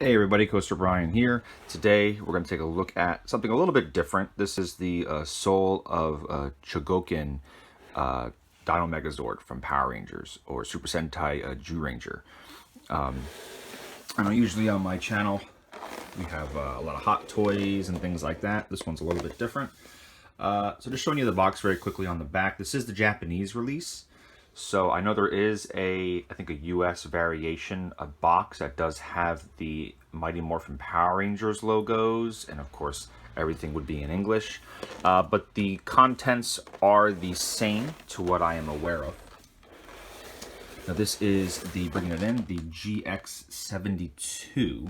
Hey everybody, Coaster Brian here. Today we're going to take a look at something a little bit different. This is the soul of Chogokin Dino Megazord from Power Rangers, or Super Sentai Zyuranger. I know usually on my channel we have a lot of hot toys and things like that. This one's a little bit different. So just showing you the box very quickly on the back. This is the Japanese release. So I know there is I think a US variation, a box that does have the Mighty Morphin Power Rangers logos, and of course everything would be in English. But the contents are the same to what I am aware of. Now this is bringing it in, the GX-72.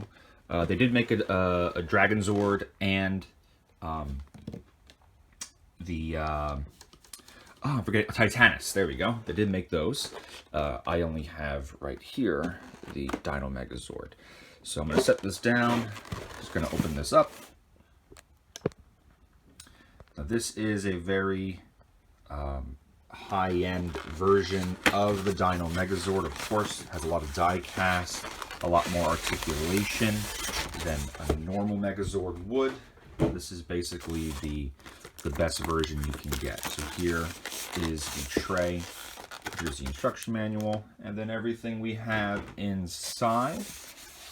They did make a Dragonzord and I forget, Titanus, there we go. They did make those. I only have right here the Dino Megazord. So I'm going to set this down. Just going to open this up. Now this is a very high-end version of the Dino Megazord. Of course, it has a lot of die cast, a lot more articulation than a normal Megazord would. This is basically the best version you can get. So here is the tray, here's the instruction manual, and then everything we have inside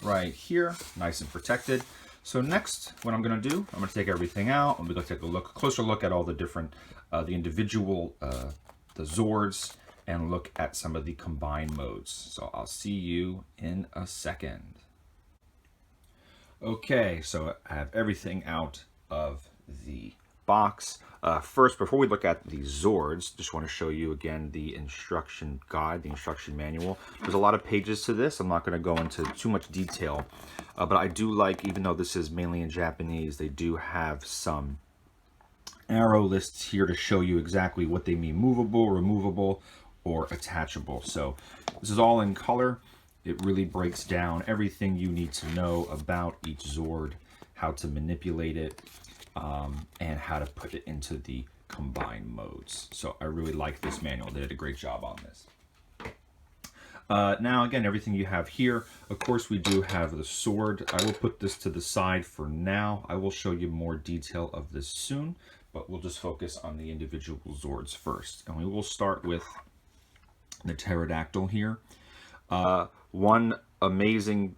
right here, nice and protected. So next, what I'm going to do, I'm going to take everything out, and we're going to take a closer look at all the different, the individual, the Zords, and look at some of the combined modes. So I'll see you in a second. Okay, so I have everything out of the box. First, before we look at the Zords, just want to show you again the instruction guide, the instruction manual. There's a lot of pages to this. I'm not going to go into too much detail, but I do like, even though this is mainly in Japanese, they do have some arrow lists here to show you exactly what they mean: movable, removable, or attachable. So this is all in color. It really breaks down everything you need to know about each Zord, how to manipulate it, and how to put it into the combined modes. So I really like this manual. They did a great job on this. Now again, everything you have here, of course we do have the sword. I will put this to the side for now. I will show you more detail of this soon, but we'll just focus on the individual Zords first. And we will start with the Pterodactyl here. One amazing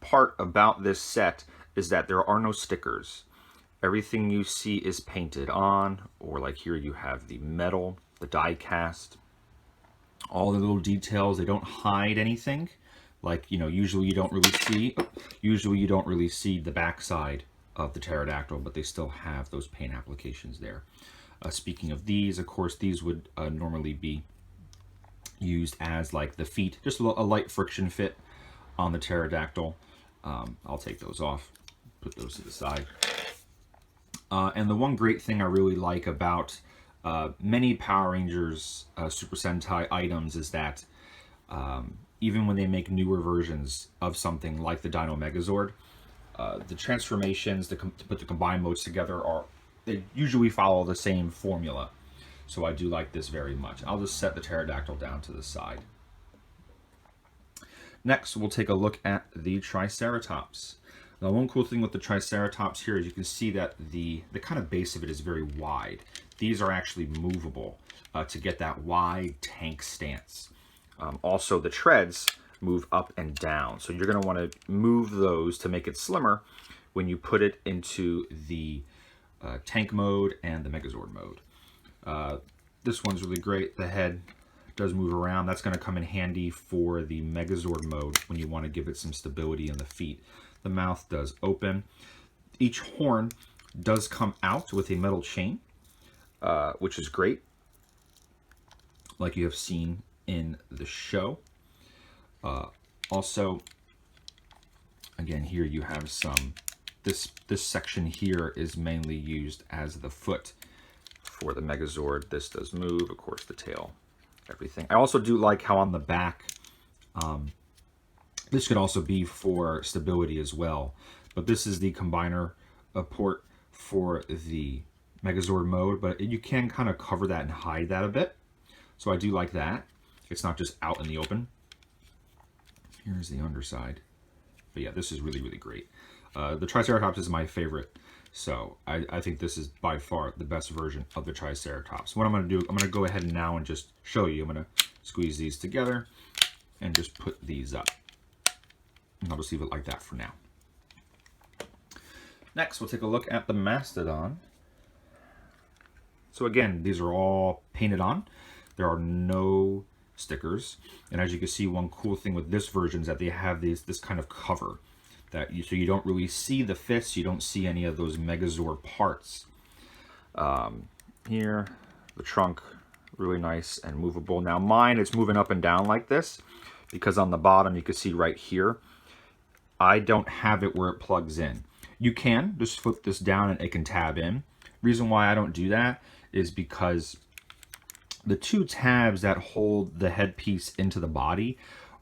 part about this set is that there are no stickers. Everything you see is painted on, or like here you have the metal, the die cast, all the little details. They don't hide anything. Like, you know, usually you don't really see the backside of the Pterodactyl, but they still have those paint applications there. Speaking of these, of course, these would normally be used as like the feet, just a light friction fit on the Pterodactyl. I'll take those off, put those to the side. And the one great thing I really like about many Power Rangers Super Sentai items is that even when they make newer versions of something like the Dino Megazord, the transformations to put the combined modes together they usually follow the same formula. So I do like this very much. I'll just set the Pterodactyl down to the side. Next, we'll take a look at the Triceratops. Now, one cool thing with the Triceratops here is you can see that the kind of base of it is very wide. These are actually movable to get that wide tank stance. Also, the treads move up and down. So you're going to want to move those to make it slimmer when you put it into the tank mode and the Megazord mode. This one's really great. The head does move around. That's going to come in handy for the Megazord mode when you want to give it some stability in the feet. The mouth does open. Each horn does come out with a metal chain, which is great, like you have seen in the show. Also, again, here you have some, this section here is mainly used as the foot for the Megazord. This does move, of course, the tail, everything. I also do like how on the back, this could also be for stability as well, but this is the combiner port for the Megazord mode, but you can kind of cover that and hide that a bit. So I do like that. It's not just out in the open. Here's the underside. But yeah, this is really, really great. The Triceratops is my favorite, so I think this is by far the best version of the Triceratops. What I'm going to do, I'm going to go ahead now and just show you. I'm going to squeeze these together and just put these up. And I'll just leave it like that for now. Next, we'll take a look at the Mastodon. So again, these are all painted on. There are no stickers. And as you can see, one cool thing with this version is that they have this kind of cover that so you don't really see the fists, you don't see any of those Megazord parts. Here, the trunk, really nice and movable. Now mine is moving up and down like this because on the bottom you can see right here, I don't have it where it plugs in. You can just flip this down and it can tab in. Reason why I don't do that is because the two tabs that hold the headpiece into the body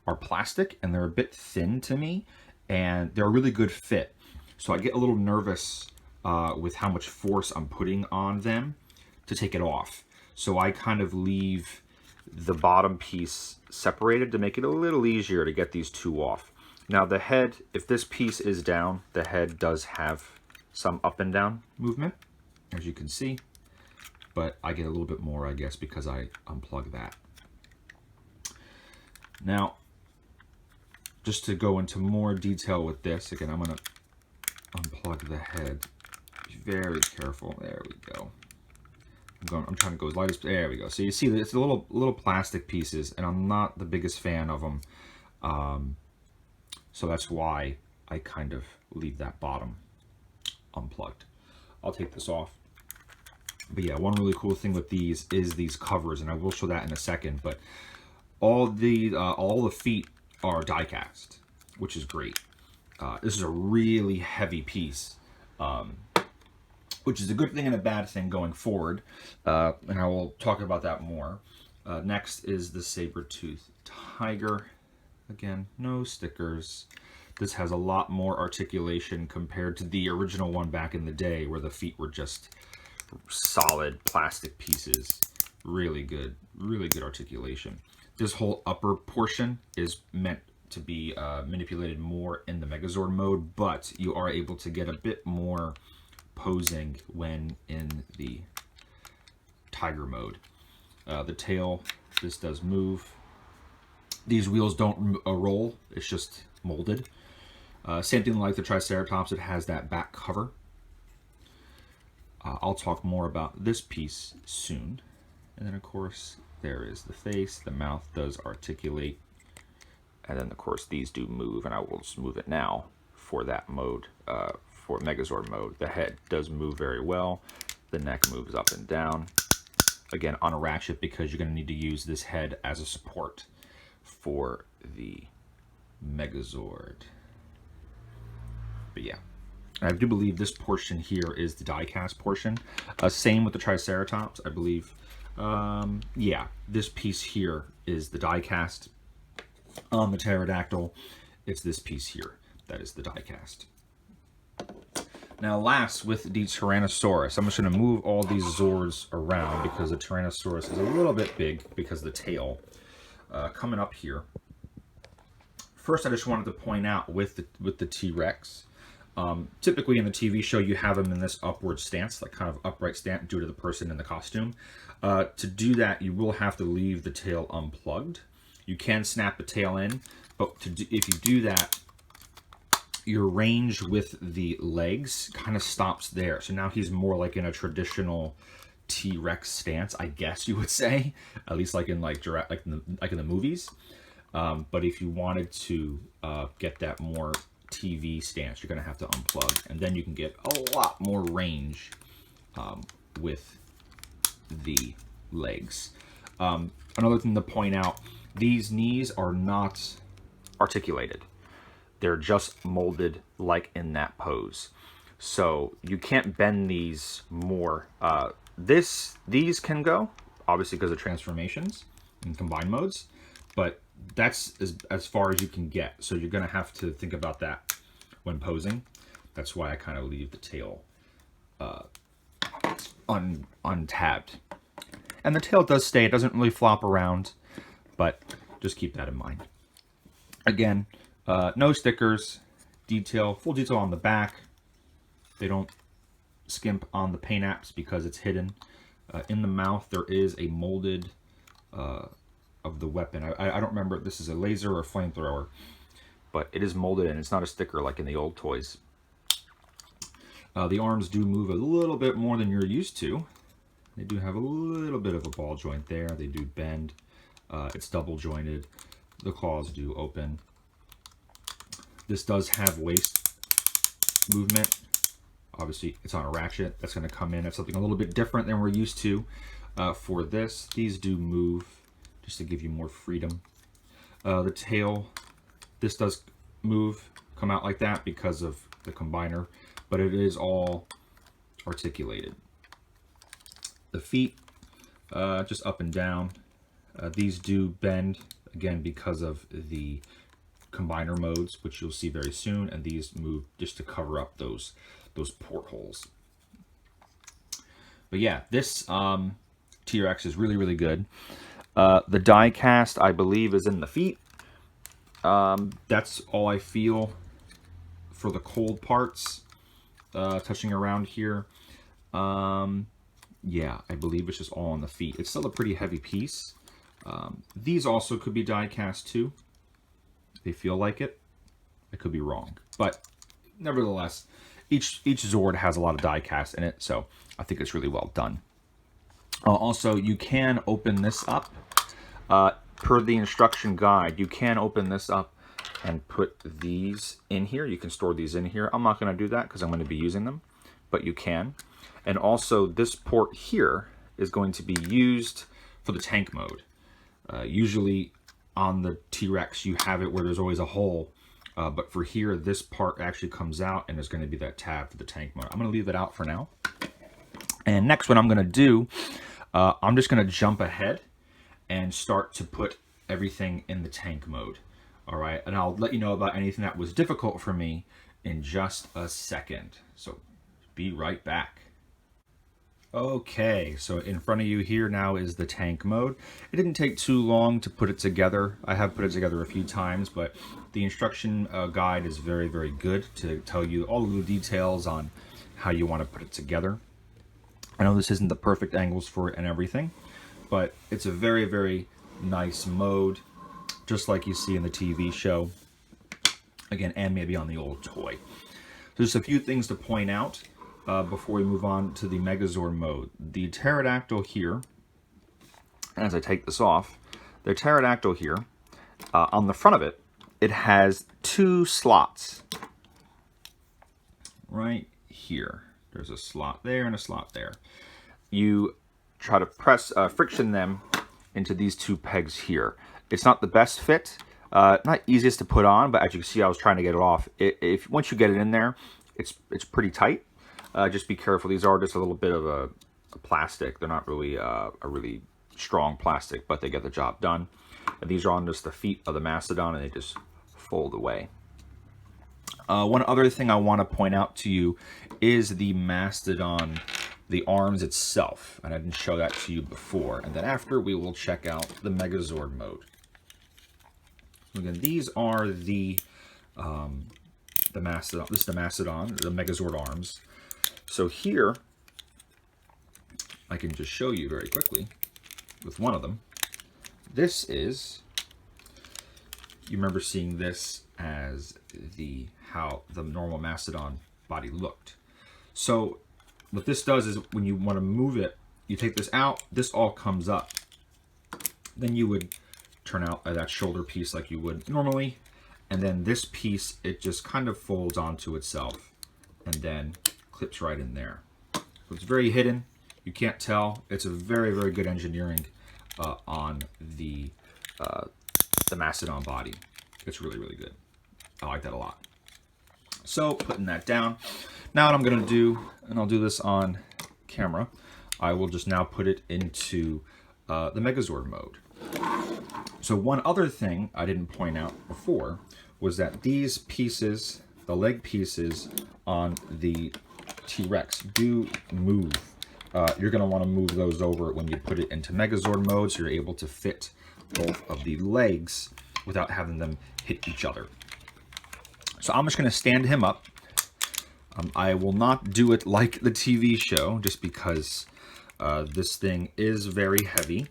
are plastic and they're a bit thin to me, and they're a really good fit. So I get a little nervous with how much force I'm putting on them to take it off. So I kind of leave the bottom piece separated to make it a little easier to get these two off. Now the head, if this piece is down, the head does have some up and down movement, as you can see, but I get a little bit more, I guess, because I unplug that. Now, just to go into more detail with this, again, I'm going to unplug the head. Be very careful. There we go. I'm trying to go as light as, there we go. So you see that it's a little plastic pieces, and I'm not the biggest fan of them. So that's why I kind of leave that bottom unplugged. I'll take this off. But yeah, one really cool thing with these is these covers, and I will show that in a second. But all the feet are die cast, which is great. This is a really heavy piece, which is a good thing and a bad thing going forward. And I will talk about that more. Next is the Sabretooth Tiger. Again, no stickers. This has a lot more articulation compared to the original one back in the day where the feet were just solid plastic pieces. Really good articulation. This whole upper portion is meant to be manipulated more in the Megazord mode, but you are able to get a bit more posing when in the Tiger mode. The tail, this does move. These wheels don't roll, it's just molded. Same thing like the Triceratops, it has that back cover. I'll talk more about this piece soon. And then of course, there is the face, the mouth does articulate. And then of course, these do move, and I will just move it now for that mode, for Megazord mode. The head does move very well. The neck moves up and down. Again, on a ratchet, because you're gonna need to use this head as a support for the Megazord. But yeah, I do believe this portion here is the die-cast portion. Same with the Triceratops, I believe. Yeah, this piece here is the die-cast. On the Pterodactyl, it's this piece here that is the die-cast. Now last, with the Tyrannosaurus, I'm just going to move all these Zords around because the Tyrannosaurus is a little bit big because of the tail. Coming up here, first I just wanted to point out with the T-Rex, typically in the TV show you have them in this upward stance, like kind of upright stance due to the person in the costume. To do that, you will have to leave the tail unplugged. You can snap the tail in, but if you do that, your range with the legs kind of stops there. So now he's more like in a traditional T-Rex stance, I guess you would say, at least like in like in the movies. But if you wanted to get that more TV stance, you're gonna have to unplug, and then you can get a lot more range with the legs. Another thing to point out, these knees are not articulated. They're just molded like in that pose. So you can't bend these more. These can go, obviously because of transformations and combined modes, but that's as far as you can get. So you're gonna have to think about that when posing. That's why I kind of leave the tail untabbed. And the tail does stay, it doesn't really flop around, but just keep that in mind. Again, no stickers, detail, full detail on the back. They don't skimp on the paint apps because it's hidden. In the mouth, there is a molded of the weapon. I don't remember if this is a laser or a flamethrower, but it is molded and it's not a sticker like in the old toys. The arms do move a little bit more than you're used to. They do have a little bit of a ball joint there. They do bend. It's double jointed. The claws do open. This does have waist movement. Obviously, it's on a ratchet. That's going to come in. That's something a little bit different than we're used to for this. These do move just to give you more freedom. The tail, this does move, come out like that because of the combiner, but it is all articulated. The feet, just up and down. These do bend, again, because of the combiner modes, which you'll see very soon, and these move just to cover up those portholes. But yeah, this T-Rex is really, really good. The die cast, I believe, is in the feet. That's all I feel for the cold parts touching around here. Yeah, I believe it's just all on the feet. It's still a pretty heavy piece. These also could be die cast too. They feel like it. I could be wrong, but nevertheless, each Zord has a lot of die cast in it, so I think it's really well done. Also, you can open this up. Per the instruction guide, you can open this up and put these in here. You can store these in here. I'm not going to do that because I'm going to be using them, but you can. And also, this port here is going to be used for the tank mode. Usually on the T-Rex, you have it where there's always a hole. But for here, this part actually comes out and there's going to be that tab for the tank mode. I'm going to leave it out for now. And next, what I'm going to do, I'm just going to jump ahead and start to put everything in the tank mode. All right, and I'll let you know about anything that was difficult for me in just a second. So be right back. Okay, so in front of you here now is the tank mode. It didn't take too long to put it together. I have put it together a few times, but the instruction guide is very, very good to tell you all of the details on how you want to put it together. I know this isn't the perfect angles for it and everything, but it's a very, very nice mode, just like you see in the TV show, again, and maybe on the old toy. So just a few things to point out before we move on to the Megazord mode. The Pterodactyl here, as I take this off, the Pterodactyl here, on the front of it, it has two slots right here. There's a slot there and a slot there. You try to press, friction them into these two pegs here. It's not the best fit, not easiest to put on, but as you can see, I was trying to get it off. Once you get it in there, it's pretty tight. Just be careful. These are just a little bit of a plastic. They're not really a really strong plastic, but they get the job done. And these are on just the feet of the Mastodon, and they just fold away. One other thing I want to point out to you is the Mastodon, the arms itself, and I didn't show that to you before. And then after, we will check out the Megazord mode. Again, these are the Mastodon. This is the Mastodon, the Megazord arms. So here, I can just show you very quickly with one of them. This is, you remember seeing this as how the normal Mastodon body looked. So what this does is when you want to move it, you take this out, this all comes up. Then you would turn out that shoulder piece like you would normally. And then this piece, it just kind of folds onto itself and then clips right in there. So it's very hidden. You can't tell. It's a very, very good engineering on the Mastodon body. It's really, really good. I like that a lot. So putting that down. Now what I'm going to do, and I'll do this on camera, I will just now put it into the Megazord mode. So one other thing I didn't point out before was that these pieces, the leg pieces on the T-Rex do move. You're going to want to move those over when you put it into Megazord mode, so you're able to fit both of the legs without having them hit each other. So I'm just going to stand him up. I will not do it like the TV show, just because this thing is very heavy.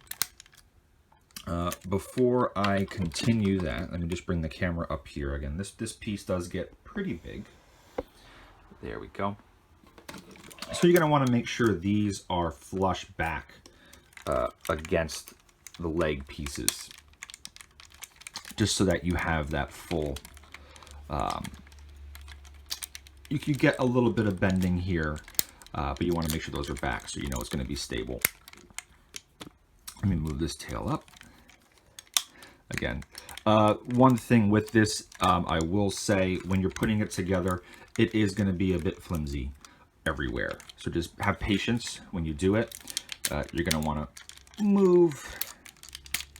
Before I continue that, let me just bring the camera up here again. This piece does get pretty big. There we go. So you're going to want to make sure these are flush back against the leg pieces, just so that you have that full... you can get a little bit of bending here, but you want to make sure those are back so you know it's going to be stable. Let me move this tail up. Again, one thing with this, I will say, when you're putting it together, it is going to be a bit flimsy everywhere. So just have patience when you do it. You're going to want to move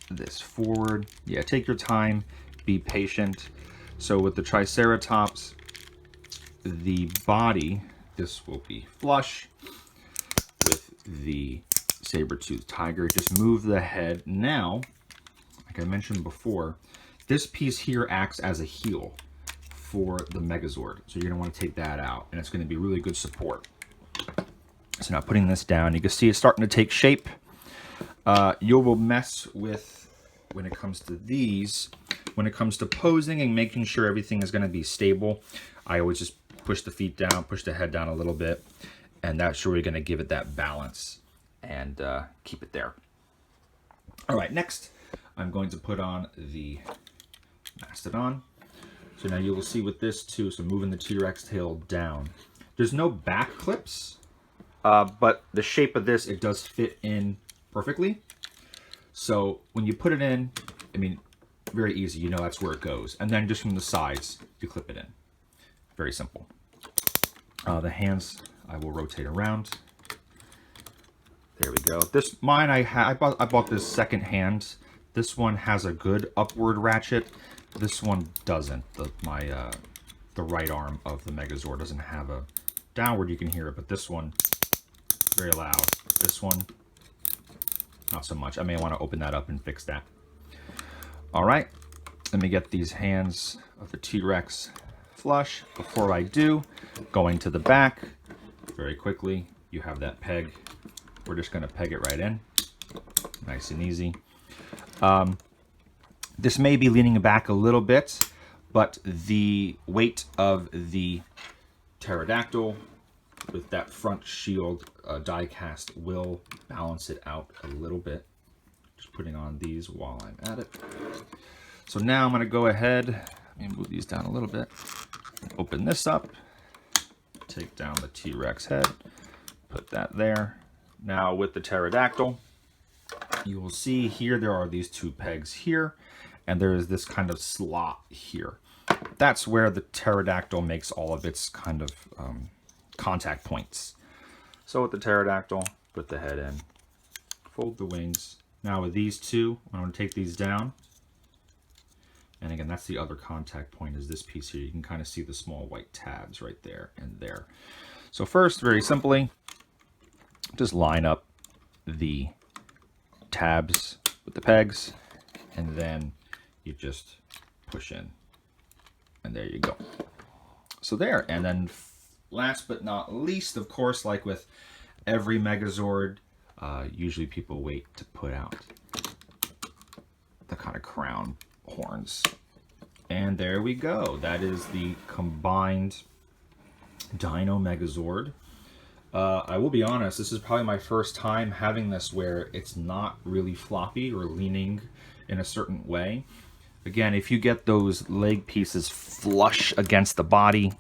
this forward. Yeah, take your time, be patient. So with the Triceratops, the body, this will be flush. With the Sabretooth Tiger, just move the head. Now, like I mentioned before, this piece here acts as a heel for the Megazord. So you're going to want to take that out, and it's going to be really good support. So now putting this down, you can see it's starting to take shape. You will mess with, when it comes to these, when it comes to posing and making sure everything is going to be stable, I always just push the feet down, push the head down a little bit, and that's really going to give it that balance and keep it there. All right, next I'm going to put on the Mastodon. So now you will see with this too, so moving the T-Rex tail down. There's no back clips, but the shape of this, it does fit in perfectly. So when you put it in, I mean, very easy, you know that's where it goes. And then just from the sides, you clip it in. Very simple. The hands, I will rotate around. There we go. This, mine, I bought this second hand. This one has a good upward ratchet. This one doesn't. The right arm of the Megazord doesn't have a downward, you can hear it, but this one, very loud. This one, not so much. I may want to open that up and fix that. All right, let me get these hands of the T-Rex flush. Before I do, going to the back, very quickly, you have that peg. We're just going to peg it right in, nice and easy. This may be leaning back a little bit, but the weight of the Pterodactyl with that front shield die cast will balance it out a little bit. Just putting on these while I'm at it. So now I'm going to go ahead, let me move these down a little bit, open this up, take down the T-Rex head, put that there. Now with the Pterodactyl, you will see here there are these two pegs here, and there is this kind of slot here. That's where the Pterodactyl makes all of its kind of contact points. So with the Pterodactyl, put the head in, fold the wings. Now with these two, I'm going to take these down. And again, that's the other contact point, is this piece here. You can kind of see the small white tabs right there and there. So first, very simply, just line up the tabs with the pegs, and then you just push in. And there you go. So there, and then last but not least, of course, like with every Megazord, usually people wait to put out the kind of crown horns. And there we go. That is the combined Dino Megazord. I will be honest, this is probably my first time having this where it's not really floppy or leaning in a certain way. Again, if you get those leg pieces flush against the body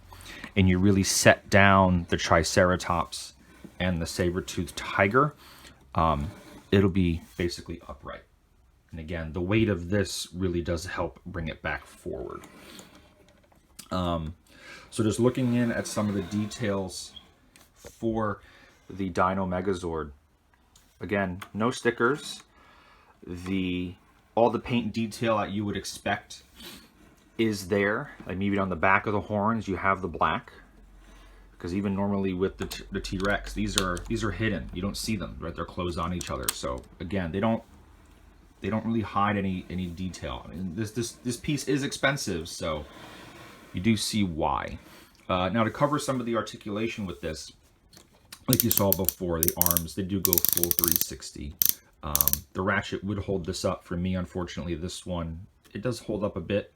and you really set down the Triceratops and the Sabretooth Tiger, it'll be basically upright. And again, the weight of this really does help bring it back forward. So just looking in at some of the details for the Dino Megazord. Again, no stickers. All the paint detail that you would expect is there. Like maybe on the back of the horns, you have the black. Because even normally with the T-Rex, these are hidden. You don't see them, right? They're closed on each other. So again, they don't really hide any detail. I mean, this piece is expensive, so you do see why. Now, to cover some of the articulation with this, like you saw before, the arms, they do go full 360. The ratchet would hold this up. For me, unfortunately, this one, it does hold up a bit,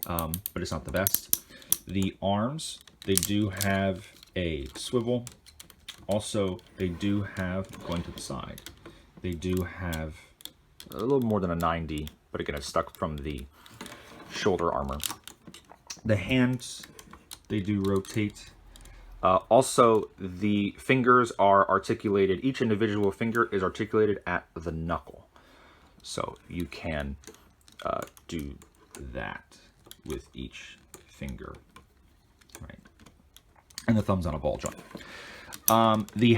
but it's not the best. The arms, they do have a swivel. Also, they do have, going to the side, they do have a little more than a 90, but again, it's stuck from the shoulder armor. The hands, they do rotate. Also, the fingers are articulated. Each individual finger is articulated at the knuckle. So you can do that with each finger, right? And the thumb's on a ball joint. The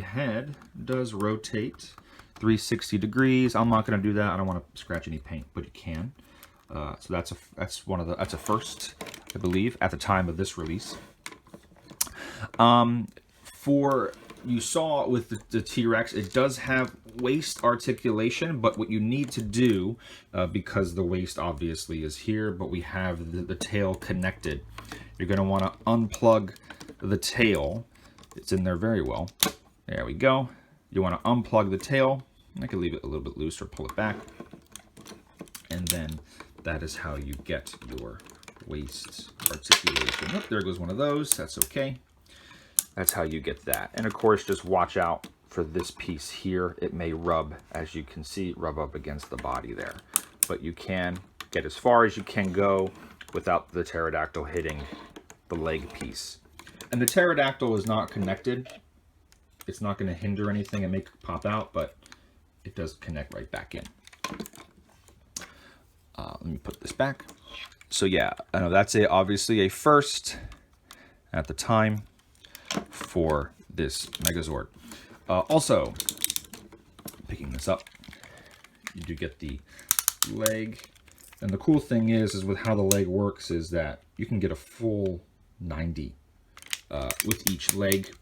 head does rotate 360 degrees. I'm not going to do that. I don't want to scratch any paint, but you can. So that's a first, I believe, at the time of this release. You saw with the T-Rex, it does have waist articulation, but what you need to do, because the waist obviously is here, but we have the tail connected, you're going to want to unplug the tail. It's in there very well. There we go. You want to unplug the tail. I can leave it a little bit loose or pull it back. And then that is how you get your waist articulation. Oh, there goes one of those. That's okay. That's how you get that. And of course, just watch out for this piece here. It may rub, as you can see, rub up against the body there. But you can get as far as you can go without the pterodactyl hitting the leg piece. And the pterodactyl is not connected. It's not going to hinder anything and make it pop out, but it does connect right back in. Let me put this back. So yeah, I know that's obviously a first at the time for this Megazord. Also, picking this up, you do get the leg. And the cool thing is with how the leg works is that you can get a full 90 with each leg.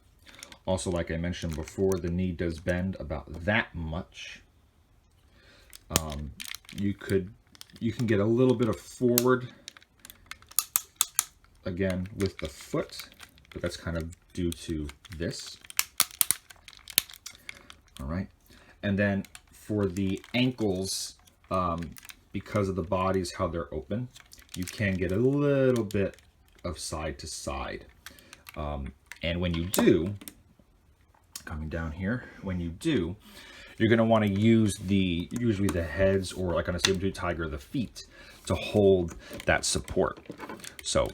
Also, like I mentioned before, the knee does bend about that much. You can get a little bit of forward again with the foot, but that's kind of due to this. All right, and then for the ankles, because of the bodies, how they're open, you can get a little bit of side to side. And when you do, coming down here, when you do, you're going to want to use usually the heads, or like on a Sabretooth Tiger, the feet, to hold that support. So,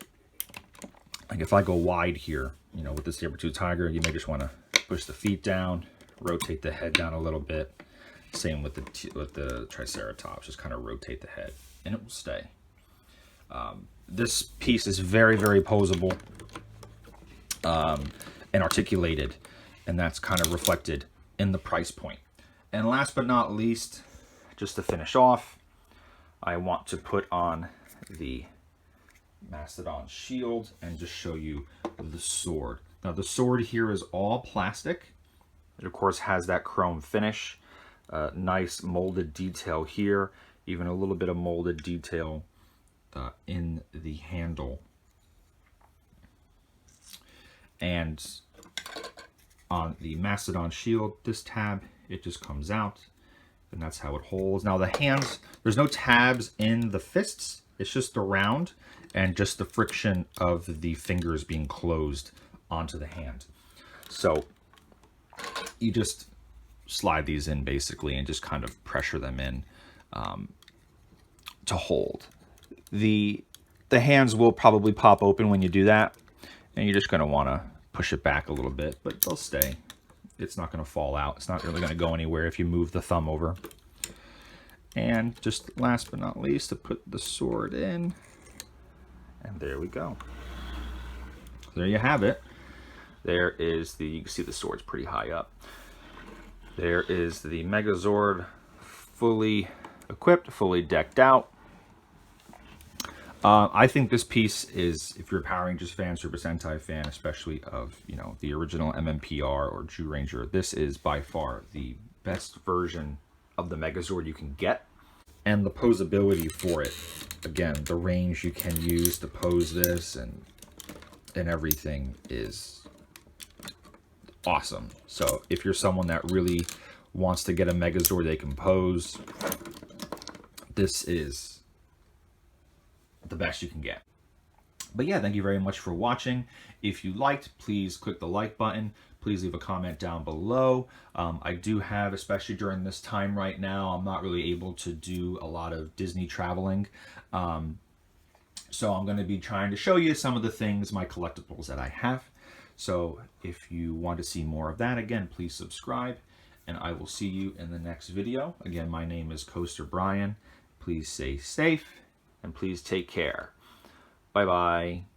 like if I go wide here, you know, with the Sabretooth Tiger, you may just want to push the feet down, rotate the head down a little bit. Same with the Triceratops, just kind of rotate the head, and it will stay. This piece is very, very posable and articulated, and that's kind of reflected in the price point. And last but not least, just to finish off, I want to put on the Mastodon Shield and just show you the sword. Now the sword here is all plastic. It of course has that chrome finish, nice molded detail here, even a little bit of molded detail in the handle. And on the Mastodon Shield, this tab, it just comes out, and that's how it holds. Now the hands, there's no tabs in the fists. It's just the round and just the friction of the fingers being closed onto the hand. So you just slide these in basically and just kind of pressure them in to hold. The hands will probably pop open when you do that, and you're just going to want to push it back a little bit, but they'll stay. It's not going to fall out. It's not really going to go anywhere if you move the thumb over. And just last but not least, to put the sword in, and there we go. There you have it. There is you can see the sword's pretty high up. There is the Megazord, fully equipped, fully decked out. I think this piece is, if you're a Power Rangers fan, Super Sentai fan, especially of, you know, the original MMPR or Jew Ranger, this is by far the best version of the Megazord you can get. And the posability for it, again, the range you can use to pose this and everything is awesome. So if you're someone that really wants to get a Megazord they can pose, this is the best you can get. But yeah, thank you very much for watching. If you liked, please click the like button. Please leave a comment down below. I do have, especially during this time right now, I'm not really able to do a lot of Disney traveling. So I'm going to be trying to show you some of the things, my collectibles that I have. So if you want to see more of that, again, please subscribe. And I will see you in the next video. Again, my name is Coaster Brian. Please stay safe and please take care. Bye-bye.